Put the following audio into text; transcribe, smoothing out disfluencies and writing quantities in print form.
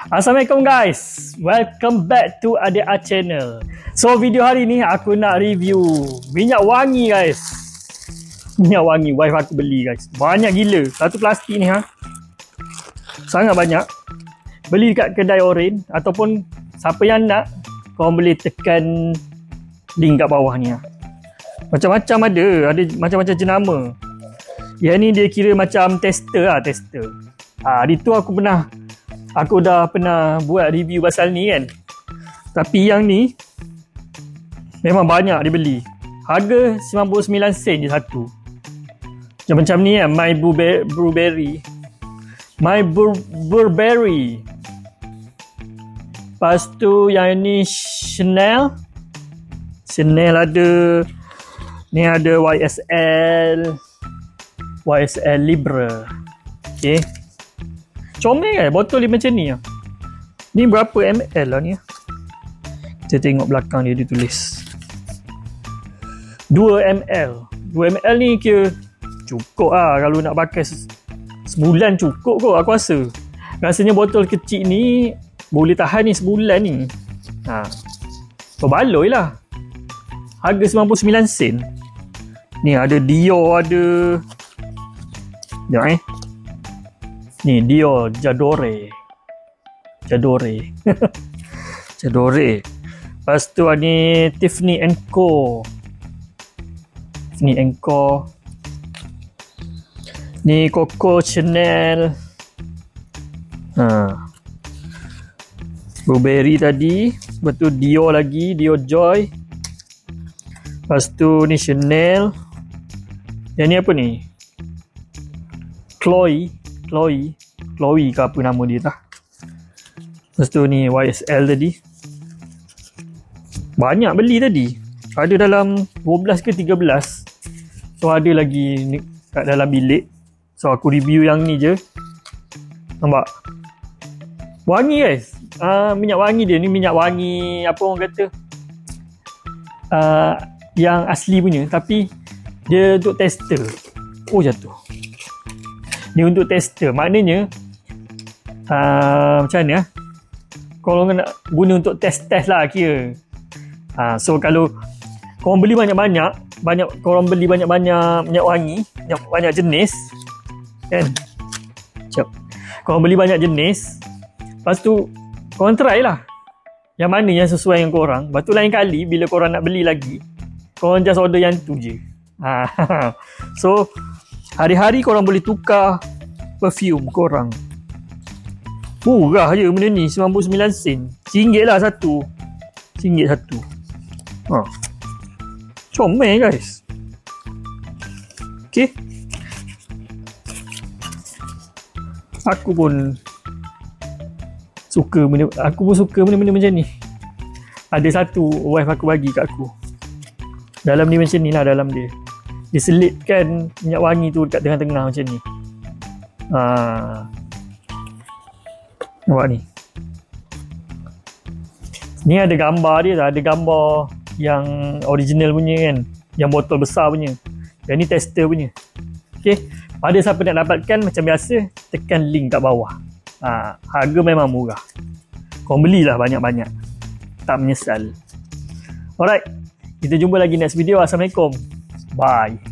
Assalamualaikum guys, welcome back to Adik A channel. So video hari ni aku nak review minyak wangi guys. Minyak wangi wife aku beli guys. Banyak gila, satu plastik ni sangat banyak. Beli dekat kedai Orange ataupun siapa yang nak, korang boleh tekan link kat bawah ni Macam-macam ada macam-macam jenama. Yang ni dia kira macam tester tester. Hari tu aku dah pernah buat review pasal ni kan. Tapi yang ni memang banyak dibeli. Harga 99 sen je satu. Macam ni kan, My Burberry. Lepas tu yang ni Chanel ada. Ni ada YSL Libre. Okay, comel kan botol dia macam ni Ni berapa ml lah ni Kita tengok belakang dia tulis 2 ml ni kira cukup kalau nak pakai sebulan cukup kot aku rasa. Rasanya botol kecil ni boleh tahan ni sebulan ni. Berbaloi lah. Harga 99 sen. Ni ada Dior ada. Sekejap Ni Dior J'adore. Lepas tu ni Tiffany & Co. Ni Coco Chanel. Burberry tadi. Lepas tu Dior lagi, Dior Joy. Lepas tu ni Chanel. Yang ni apa ni? Chloe ke apa nama dia tak. Lepas tu ni YSL tadi. Banyak beli tadi. Ada dalam 12 ke 13. So ada lagi ni kat dalam bilik. So aku review yang ni je. Nampak? Wangi guys. Minyak wangi dia ni minyak wangi apa orang kata? Yang asli punya tapi dia untuk tester. Jatuh. Ni untuk tester. Maknanya macam mana kalau nak guna untuk test lah kira. So kalau korang beli banyak-banyak minyak wangi, banyak jenis kan. Korang beli banyak jenis. Lepas tu korang try lah yang mana yang sesuai dengan korang. Lepas tu lain kali bila korang nak beli lagi, korang just order yang tu je. So hari-hari korang boleh tukar perfume korang. Murah je benda ni, 99 sen. RM1 lah satu. RM1 satu. Comel guys. Okay. Aku pun suka benda-benda macam ni. Ada satu wife aku bagi kat aku. Dalam ni macam ni lah dalam dia. Dia selitkan minyak wangi tu dekat tengah-tengah macam ni. Nampak ni. Ni ada gambar dia tak? Ada gambar yang original punya kan. Yang botol besar punya. Yang ni tester punya. Okay. Pada siapa nak dapatkan macam biasa, tekan link kat bawah. Harga memang murah. Korang belilah banyak-banyak. Tak menyesal. Alright. Kita jumpa lagi next video. Assalamualaikum. Bye.